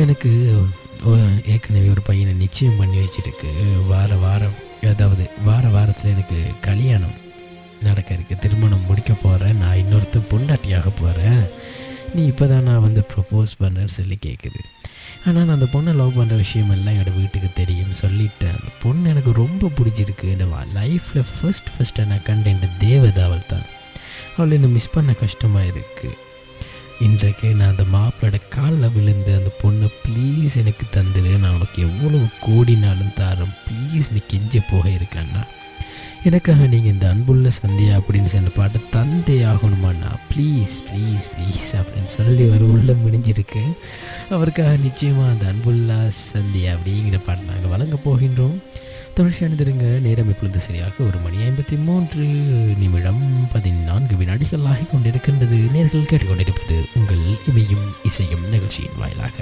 எனக்கு ஏற்கனவே ஒரு பையனை நிச்சயம் பண்ணி வச்சுருக்கு. வார வாரத்தில் எனக்கு கல்யாணம் நடக்க இருக்குது, திருமணம் முடிக்க போகிறேன், நான் இன்னொருத்தர் பொண்டாட்டியாக போகிறேன், நீ இப்போ தான் நான் ப்ரப்போஸ் பண்ணுறேன்னு சொல்லி கேட்குது. ஆனால் நான் அந்த பொண்ணை லவ் பண்ணுற விஷயமெல்லாம் என்னோடய வீட்டுக்கு தெரியும் சொல்லிட்டேன். அந்த பொண்ணு எனக்கு ரொம்ப பிடிச்சிருக்கு. லைஃப்பில் ஃபஸ்ட்டு நான் கண்ட தேவதை அவள் தான். அவளை என்னை மிஸ் பண்ண கஷ்டமாக இருக்குது. இன்றைக்கு நான் அந்த மாப்பிளோட காலில் விழுந்து அந்த பொண்ணை ப்ளீஸ் எனக்கு தந்தது, நான் உனக்கு எவ்வளவு கோடினாலும் தாரம், ப்ளீஸ் நீ கெஞ்ச போக இருக்கான்னா, எனக்காக நீங்கள் இந்த அன்புள்ள சந்தியா அப்படின்னு சொன்ன பாட்டை தந்தே ஆகணுமாண்ணா, ப்ளீஸ் ப்ளீஸ் ப்ளீஸ் அப்படின்னு சொல்லி ஒரு உள்ள முடிஞ்சிருக்கு. அவருக்காக நிச்சயமாக அந்த அன்புள்ள சந்தியா அப்படிங்கிற பாட்டை நாங்கள் வழங்க போகின்றோம். தொடர்ச்சி அணிந்திருங்க. நேரம் இப்பொழுது சரியாக 1:53 வினாடிகள் ஆகிக் கொண்டிருக்கின்றது. நேர்கள் கேட்டுக்கொண்டிருப்பது உங்கள் இமையும் இசையும் நிகழ்ச்சியின் வாயிலாக.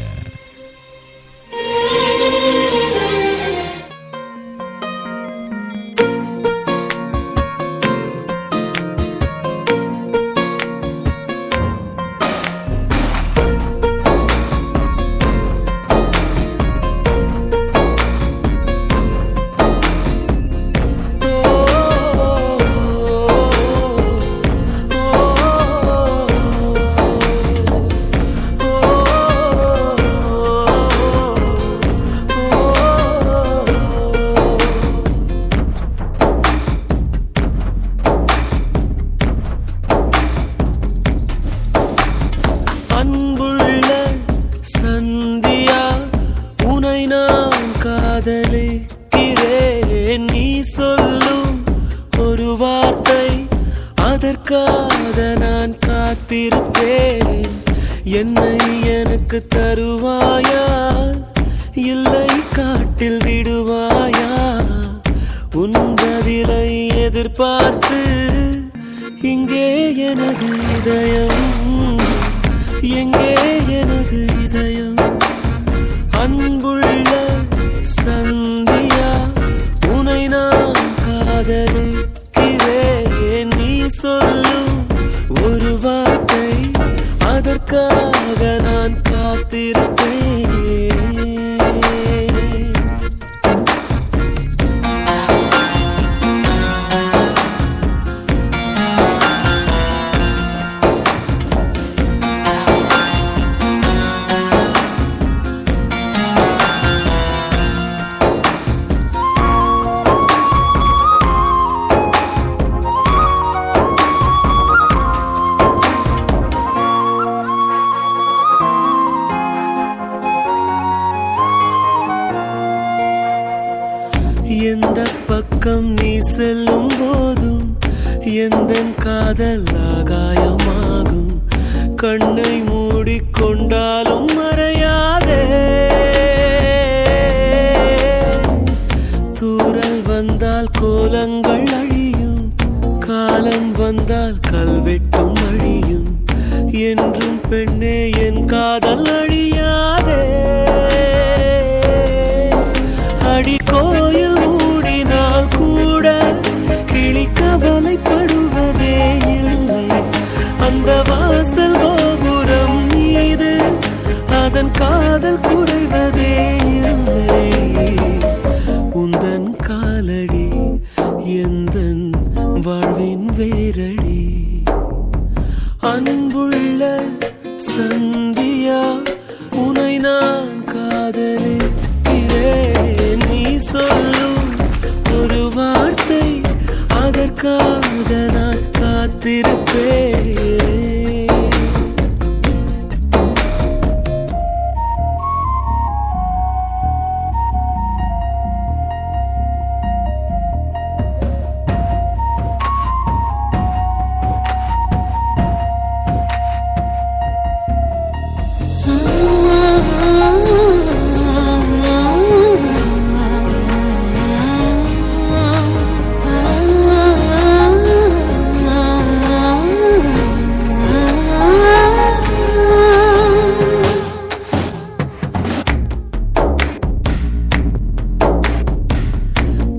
எந்த பக்கம் நீ செல்லும் போதும் எந்தன் காதல் ஆகாயமாகும். கண்ணை மூடிக்கொண்டாலும் மறையாதே. தூறல் வந்தால் கோலங்கள் அழியும், காலம் வந்தால் கல்வெட்டும் அழியும். என்றும் பெண்ணே என் காதல் அழியாதே. அடி கோயில் மூடினால் கூட கிளி கவலைப்படுவதே இல்லை. அந்த வாசல் கோபுரம் மீது அதன் காதல் குறைவதே இல்லை. உந்தன் காலடி எந்தன் வாழ்வின் வேரடி. அன்புள்ள சந்தியா உனை நான் காதலிக்கிறேன். நீ சொல்லும் ஒரு வார்த்தை அதற்காக நான் காத்திருப்பேன்.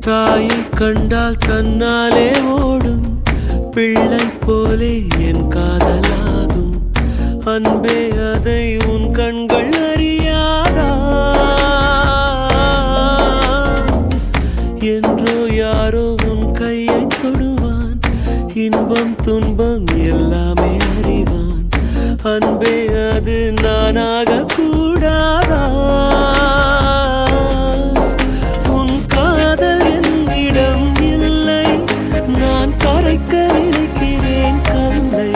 தாயை கண்டால் தன்னாலே ஓடும் பிள்ளை போலே என் காதலாகும். அன்பே அதை உன் கண்கள் அறியாத. துன்பம் எல்லாமே அறிவான். அன்பே அது நானாக கூடாதா? உன் காதல் என்னிடம் இல்லை, நான் கரைக்க நினைக்கிறேன் கல்லை.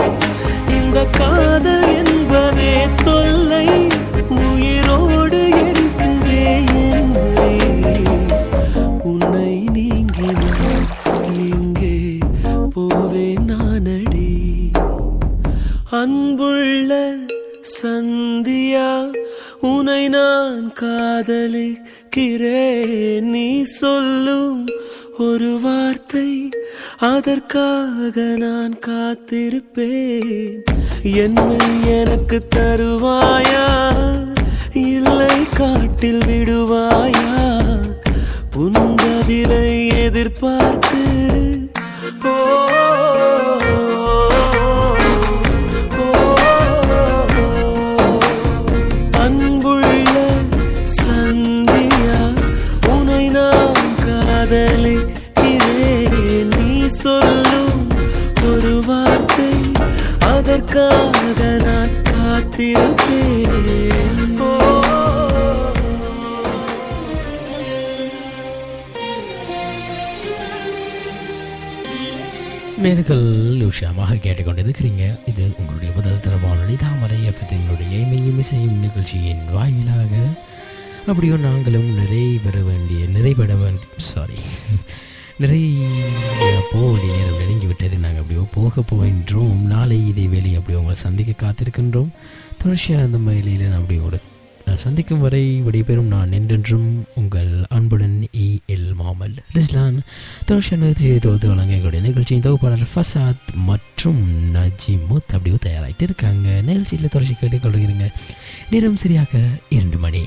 இந்த காதல் என்பதே தொல்லை, உயிரோடு இருக்குதே என்னை. உன்னை நீங்கினான் எங்கே போவேன் நானடி? அன்புள்ள சந்தியா, உன்னை நான் காதலிக்கிறேன். நீ சொல்லும் ஒரு வார்த்தை, அதற்காக நான் காத்திருப்பேன். என்னை எனக்கு தருவாயா, இல்லை காட்டில் விடுவாயா? உன் பதிலை எதிர்பார்த்து அன்புள்ள சந்தியா, உன்னை நான் காதலிக்கிறேன். நீ சொல்லும் ஒரு வார்த்தை, அதற்காக நான் காத்திருப்பேன். நேர்கள் உஷாமாக கேட்டுக்கொண்டிருக்கிறீங்க. இது உங்களுடைய முதல் தர வானொலி தாமரை எஃப்எம்னுடைய இமையும் இசையும் நிகழ்ச்சியின் வாயிலாக அப்படியோ நாங்களும் நிறைவேற வேண்டிய நேரம் நெருங்கிவிட்டது. நாங்கள் அப்படியோ போகின்றோம். நாளை இதே வேலை அப்படியே உங்களை சந்திக்க காத்திருக்கின்றோம். தொடர்ச்சியாக அந்த மயிலையில் நான் அப்படியோட சந்திக்கும் வரை விடைபெறும் நான் என்றென்றும் உங்கள் அன்புடன் EL முகமது ரிஸ்லான். தொடர்ச்சியான நிகழ்ச்சியை தொகுத்து வழங்க எங்களுடைய நிகழ்ச்சியின் தொகுப்பாளர் ஃபசாத் மற்றும் நஜிமுத் அப்படியோ தயாராகிட்டு இருக்காங்க. நிகழ்ச்சியில் தொடர்ச்சி கேட்டுக்கொள்கிறீங்க. நேரம் சரியாக 2 மணி.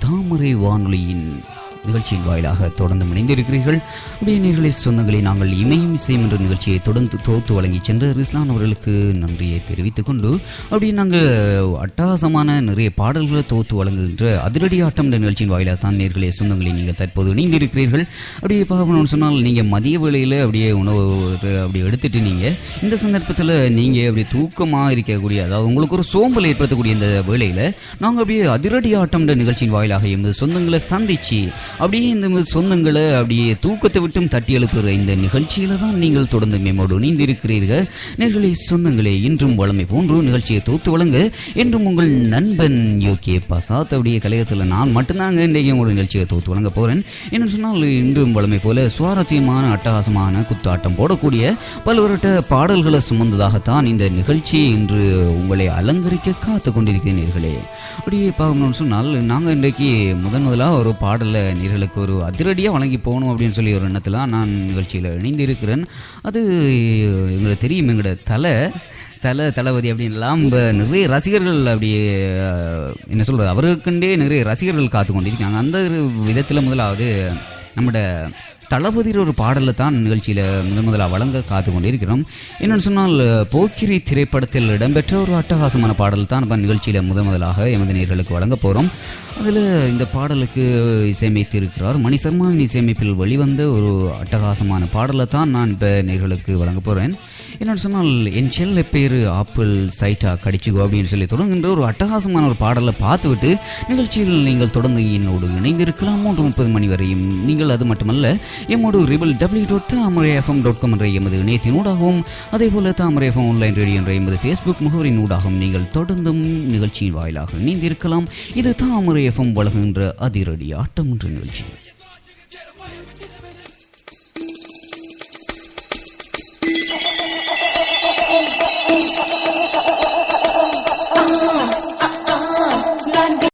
தாமரை வானொலியின் நிகழ்ச்சியின் வாயிலாக தொடர்ந்து இணைந்திருக்கிறீர்கள். அப்படியே நேர்களை சொந்தங்களை நாங்கள் இமயம் இசையம் என்ற நிகழ்ச்சியை தொடர்ந்து தொகுத்து வழங்கி சென்ற ரிஸ்லான் அவர்களுக்கு நன்றியை தெரிவித்துக் கொண்டு அப்படியே நாங்கள் அட்டகாசமான நிறைய பாடல்களை தொகுத்து வழங்குகின்ற அதிரடி ஆட்டம் என்ற நிகழ்ச்சியின் வாயிலாக தான் நேர்களை சொந்தங்களை நீங்கள் தற்போது இணைந்திருக்கிறீர்கள். அப்படியே பார்க்கணும்னு சொன்னால் நீங்கள் மதிய வேளையில் அப்படியே உணவு அப்படி எடுத்துட்டு நீங்கள் இந்த சந்தர்ப்பத்தில் நீங்கள் அப்படி தூக்கமாக இருக்கக்கூடிய, அதாவது உங்களுக்கு ஒரு சோம்பல் ஏற்படுத்தக்கூடிய இந்த வேளையில் நாங்கள் அப்படியே அதிரடி ஆட்டம் என்ற நிகழ்ச்சியின் வாயிலாக எமது சொந்தங்களை சந்திச்சு அப்படியே இந்த சொந்தங்களை அப்படியே தூக்கத்தை விட்டும் தட்டி எழுப்புகிற இந்த நிகழ்ச்சியில தான் நீங்கள் தொடர்ந்து மேமோடு இணைந்திருக்கிறீர்கள். நேர்களை சொந்தங்களே, இன்றும் வளமை போன்று நிகழ்ச்சியை தோத்து வழங்க என்றும் உங்கள் நண்பன் யோகே பசாத். அப்படியே கலையத்தில் நான் மட்டும்தாங்க இன்றைக்கு உங்களோட நிகழ்ச்சியை தோத்து வழங்க போறேன். என்ன சொன்னால் இன்றும் வளமை போல சுவாரஸ்யமான அட்டகாசமான குத்தாட்டம் போடக்கூடிய பல்வேறு பாடல்களை சுமந்ததாகத்தான் இந்த நிகழ்ச்சி இன்று உங்களை அலங்கரிக்க காத்து கொண்டிருக்கிறீர்களே. அப்படியே பார்க்கணும்னு சொன்னால் நாங்கள் இன்றைக்கு முதலாக ஒரு பாடலை நேர்களுக்கு ஒரு அதிரடியாக வழங்கி போகணும் அப்படின்னு சொல்லி ஒரு எண்ணத்தில் நான் நிகழ்ச்சியில் இணைந்து இருக்கிறேன். அது எங்களுக்கு தெரியும், எங்களோட தளபதி அப்படின்லாம் நிறைய ரசிகர்கள் அப்படியே என்ன சொல்கிறது, அவர்களுக்குண்டே நிறைய ரசிகர்கள் காத்து கொண்டிருக்காங்க. அந்த விதத்தில் முதலாவது நம்மளோட தளபதியில் ஒரு பாடலை தான் நிகழ்ச்சியில் முதலாக வழங்க காத்து கொண்டிருக்கிறோம். என்னென்னு சொன்னால் போக்கிரி திரைப்படத்தில் இடம்பெற்ற ஒரு அட்டகாசமான பாடல் தான் இப்போ நிகழ்ச்சியில் முதலாக எமது நேயர்களுக்கு வழங்க போகிறோம். அதில் இந்த பாடலுக்கு இசையமைத்து இருக்கிறார் மணி சர்மாவின் இசையமைப்பில் வெளிவந்த ஒரு அட்டகாசமான பாடலை தான் நான் இப்போ நேயர்களுக்கு வழங்க போகிறேன். என்னென்னு சொன்னால் என் செல்ல பேர் ஆப்பிள் சைட்டா கடிச்சுக்கோ அப்படின்னு சொல்லி தொடங்குகின்ற ஒரு அட்டகாசமான ஒரு பாடலை பார்த்துவிட்டு நிகழ்ச்சியில் நீங்கள் தொடர்ந்து என்னோடு இணைந்திருக்கலாம் 3:30 மணி வரையும். நீங்கள் அது மட்டுமல்ல, எம்மோடு www.thamaraifm.com என்ற எமது இணையத்தினூடாகவும் அதேபோல தாமரை எஃப்எம் ஆன்லைன் ரேடியோ என்ற எமது ஃபேஸ்புக் முகவரினூடாகவும் நீங்கள் தொடர்ந்தும் நிகழ்ச்சியின் வாயிலாக இணைந்திருக்கலாம். இது தாமரை எஃப்எம் வழங்குகின்ற அதிரடி ஆட்டம் என்ற நிகழ்ச்சி. நான்